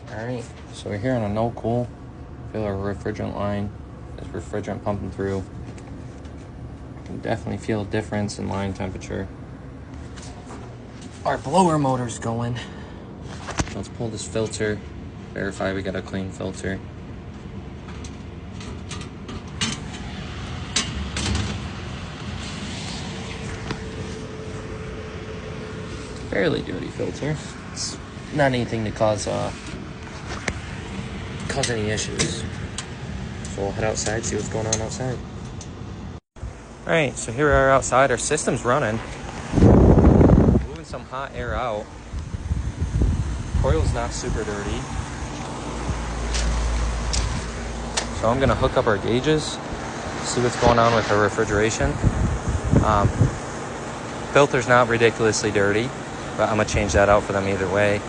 Alright, so we're here on a no cool. Feel our refrigerant line. There's refrigerant pumping through. You can definitely feel a difference in line temperature. Our blower motor's going. Let's pull this filter. Verify we got a clean filter. Fairly dirty filter. It's not anything to cause any issues. So we'll head outside, see what's going on outside. Alright, so here we are outside. Our system's running. Moving some hot air out. Coil's not super dirty. So I'm gonna hook up our gauges, see what's going on with our refrigeration. Filter's not ridiculously dirty, but I'm gonna change that out for them either way.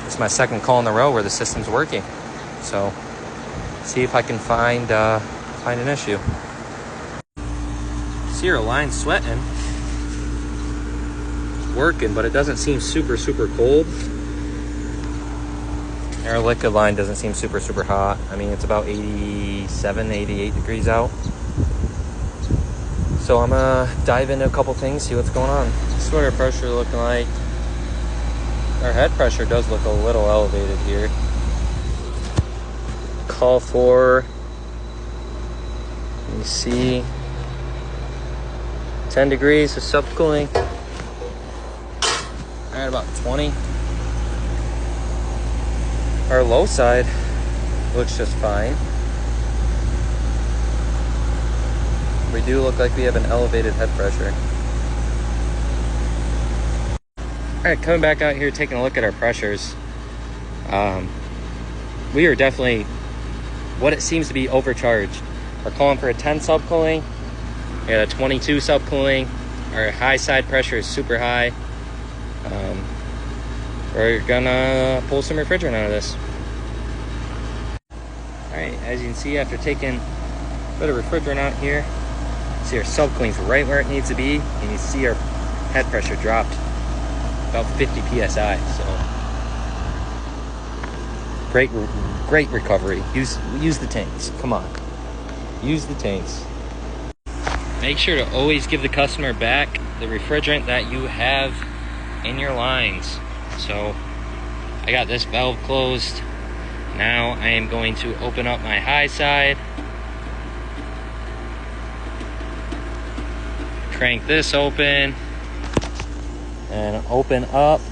It's my second call in a row where the system's working. So see if I can find an issue. See our line sweating. It's working, but it doesn't seem super cold. Our liquid line doesn't seem super hot. I mean, it's about 87, 88 degrees out. So I'm gonna dive into a couple things, see what's going on. This is what our pressure is looking like. Our head pressure does look a little elevated here. Call for, let me see, 10 degrees of subcooling. At about 20. Our low side looks just fine. We do look like we have an elevated head pressure. All right, coming back out here, taking a look at our pressures. We are definitely what it seems to be overcharged. We're calling for a 10 subcooling. We got a 22 subcooling. Our high side pressure is super high. We're gonna pull some refrigerant out of this. All right, as you can see, after taking a bit of refrigerant out here, see our subcooling's right where it needs to be, and you see our head pressure dropped about 50 psi. So great recovery. Use the tanks. Come on, use the tanks. Make sure to always give the customer back the refrigerant that you have in your lines. So I got this valve closed. Now I am going to open up my high side. Crank this open and open up